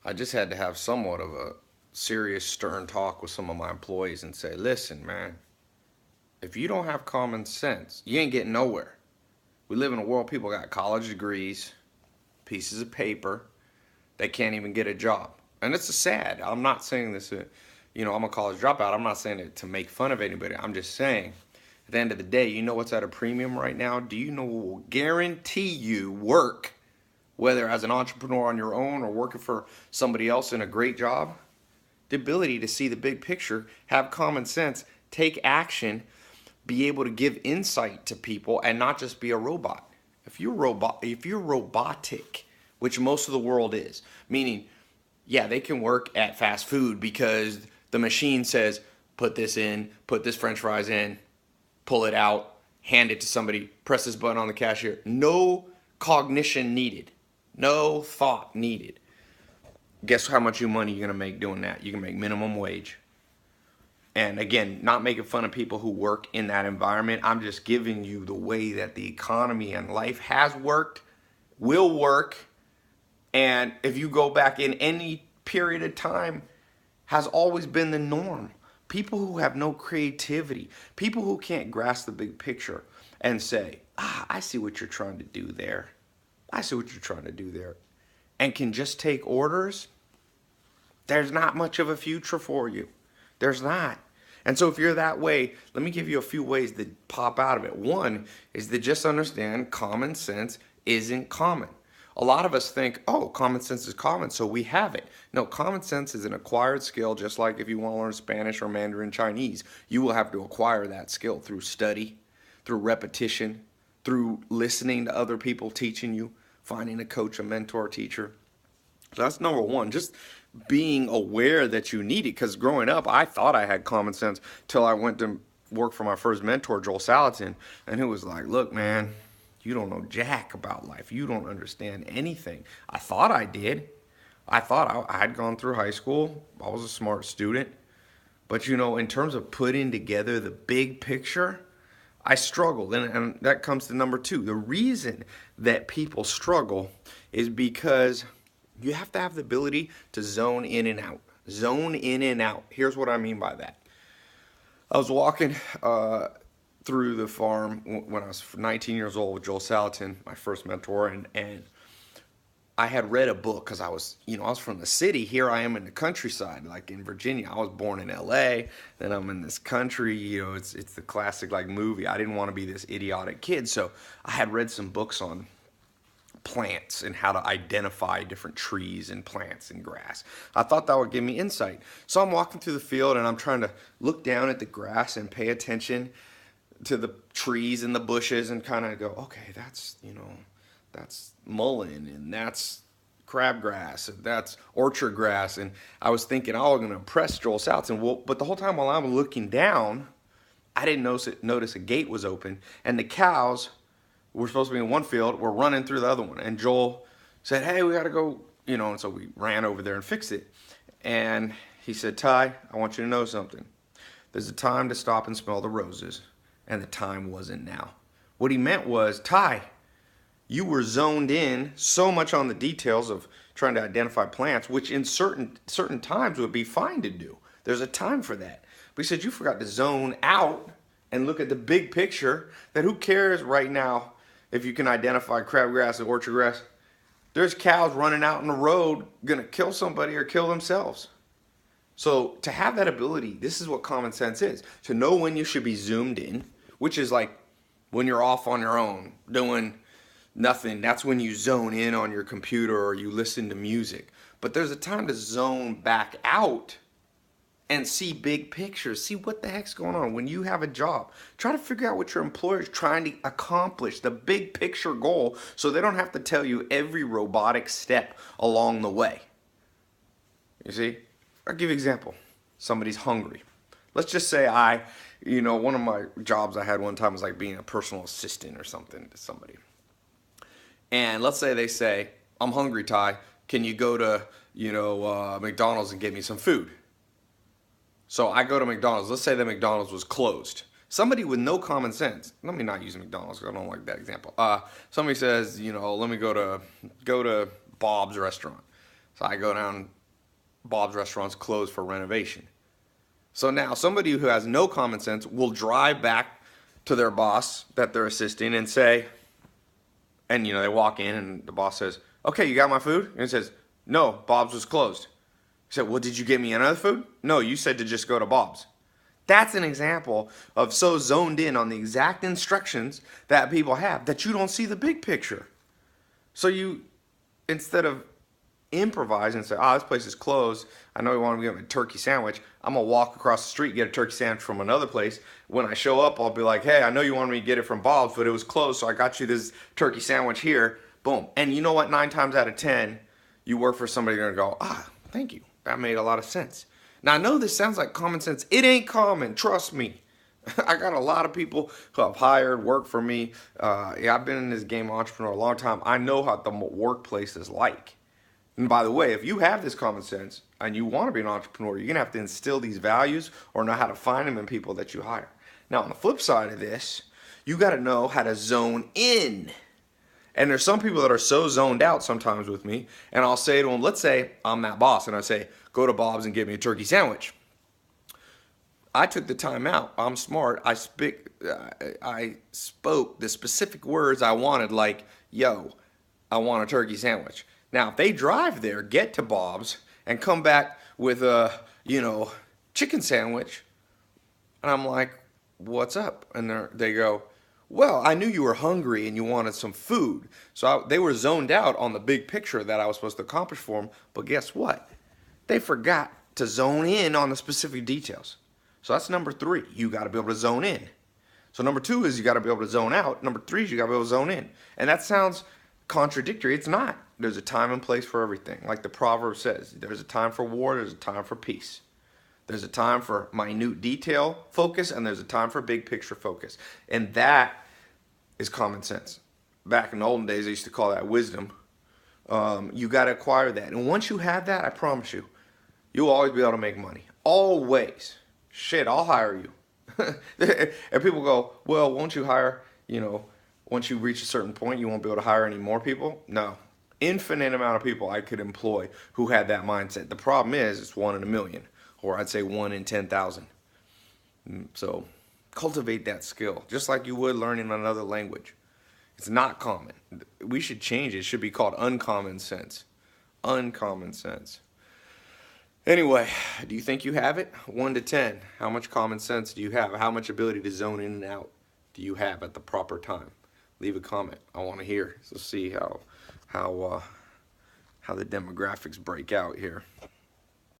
I just had to have somewhat of a serious, stern talk with some of my employees and say, listen, man, if you don't have common sense, you ain't getting nowhere. We live in a world people got college degrees, pieces of paper, they can't even get a job. And it's sad. I'm not saying this, I'm a college dropout. I'm not saying it to make fun of anybody. I'm just saying, at the end of the day, you know what's at a premium right now? Do you know what will guarantee you work, whether as an entrepreneur on your own or working for somebody else in a great job? The ability to see the big picture, have common sense, take action, be able to give insight to people and not just be a robot. If you're robotic, which most of the world is, meaning yeah, they can work at fast food because the machine says put this in, put this french fries in, pull it out, hand it to somebody, press this button on the cashier. No cognition needed. No thought needed. Guess how much money you're going to make doing that? You can make minimum wage. And again, not making fun of people who work in that environment. I'm just giving you the way that the economy and life has worked, will work, and if you go back in any period of time, has always been the norm. People who have no creativity, people who can't grasp the big picture and say, I see what you're trying to do there. I see what you're trying to do there. And can just take orders, there's not much of a future for you. There's not. And so if you're that way, let me give you a few ways that pop out of it. One is to just understand common sense isn't common. A lot of us think, oh, common sense is common, so we have it. No, common sense is an acquired skill, just like if you want to learn Spanish or Mandarin Chinese, you will have to acquire that skill through study, through repetition, through listening to other people teaching you, finding a coach, a mentor, teacher. So that's number one, just being aware that you need it. Because growing up, I thought I had common sense till I went to work for my first mentor, Joel Salatin, and he was like, look, man, you don't know jack about life. You don't understand anything. I thought I did. I thought I had gone through high school. I was a smart student. But, in terms of putting together the big picture, I struggled. And that comes to number two. The reason that people struggle is because you have to have the ability to zone in and out. Zone in and out. Here's what I mean by that. I was walking through the farm when I was 19 years old with Joel Salatin, my first mentor, and I had read a book because I was from the city. Here I am in the countryside, like in Virginia. I was born in LA, then I'm in this country. It's the classic like movie. I didn't want to be this idiotic kid, so I had read some books on plants and how to identify different trees and plants and grass. I thought that would give me insight. So I'm walking through the field and I'm trying to look down at the grass and pay attention to the trees and the bushes and kind of go, okay, that's mullein and that's crabgrass and that's orchard grass. And I was thinking, oh, I'm going to impress Joel Salton. Well, but the whole time while I'm looking down, I didn't notice a gate was open and the cows were supposed to be in one field were running through the other one. And Joel said, hey, we got to go, and so we ran over there and fixed it. And he said, Ty, I want you to know something. There's a time to stop and smell the roses, and the time wasn't now. What he meant was, Ty, you were zoned in so much on the details of trying to identify plants, which in certain times would be fine to do. There's a time for that. But he said you forgot to zone out and look at the big picture, that who cares right now if you can identify crabgrass and orchard grass. There's cows running out in the road going to kill somebody or kill themselves. So to have that ability, this is what common sense is. To know when you should be zoomed in, which is like when you're off on your own doing nothing. That's when you zone in on your computer or you listen to music. But there's a time to zone back out and see big pictures. See what the heck's going on. When you have a job, try to figure out what your employer is trying to accomplish, the big picture goal, so they don't have to tell you every robotic step along the way. You see? I'll give you an example. Somebody's hungry. Let's just say one of my jobs I had one time was like being a personal assistant or something to somebody. And let's say they say, I'm hungry, Ty. Can you go to, McDonald's and get me some food? So I go to McDonald's. Let's say that McDonald's was closed. Somebody with no common sense. Let me not use McDonald's because I don't like that example. Somebody says, let me go to Bob's restaurant. So I go down Bob's Restaurant's closed for renovation. So now somebody who has no common sense will drive back to their boss that they're assisting and say, and they walk in and the boss says, "Okay, you got my food?" And he says, "No, Bob's was closed." He said, "Well, did you get me another food?" "No, you said to just go to Bob's." That's an example of so zoned in on the exact instructions that people have that you don't see the big picture. So you, instead of improvise and say, this place is closed. I know you want to get a turkey sandwich. I'm going to walk across the street, get a turkey sandwich from another place. When I show up, I'll be like, hey, I know you wanted me to get it from Bob's, but it was closed, so I got you this turkey sandwich here. Boom. And you know what? 9 times out of 10, you work for somebody going to go, thank you. That made a lot of sense. Now, I know this sounds like common sense. It ain't common. Trust me. I got a lot of people who I've hired work for me. I've been in this game entrepreneur a long time. I know how the workplace is like. And by the way, if you have this common sense and you want to be an entrepreneur, you're going to have to instill these values or know how to find them in people that you hire. Now, on the flip side of this, you got to know how to zone in. And there's some people that are so zoned out sometimes with me, and I'll say to them, let's say I'm that boss, and I say, go to Bob's and get me a turkey sandwich. I took the time out. I'm smart. I spoke the specific words I wanted, like, yo, I want a turkey sandwich. Now, if they drive there, get to Bob's, and come back with a, chicken sandwich, and I'm like, what's up? And they go, well, I knew you were hungry and you wanted some food. So they were zoned out on the big picture that I was supposed to accomplish for them. But guess what? They forgot to zone in on the specific details. So that's number 3. You got to be able to zone in. So number 2 is you got to be able to zone out. Number 3 is you got to be able to zone in. And that sounds contradictory. It's not. There's a time and place for everything. Like the proverb says, there's a time for war, there's a time for peace. There's a time for minute detail focus, and there's a time for big picture focus. And that is common sense. Back in the olden days, I used to call that wisdom. You got to acquire that. And once you have that, I promise you, you'll always be able to make money. Always. Shit, I'll hire you. And people go, well, won't you hire, once you reach a certain point, you won't be able to hire any more people? No. Infinite amount of people I could employ who had that mindset. The problem is it's 1 in a million. Or I'd say 1 in 10,000. So cultivate that skill, just like you would learning another language. It's not common. We should change it. It should be called uncommon sense. Uncommon sense. Anyway, do you think you have it? 1 to 10. How much common sense do you have? How much ability to zone in and out do you have at the proper time? Leave a comment. I want to hear. So see how the demographics break out here.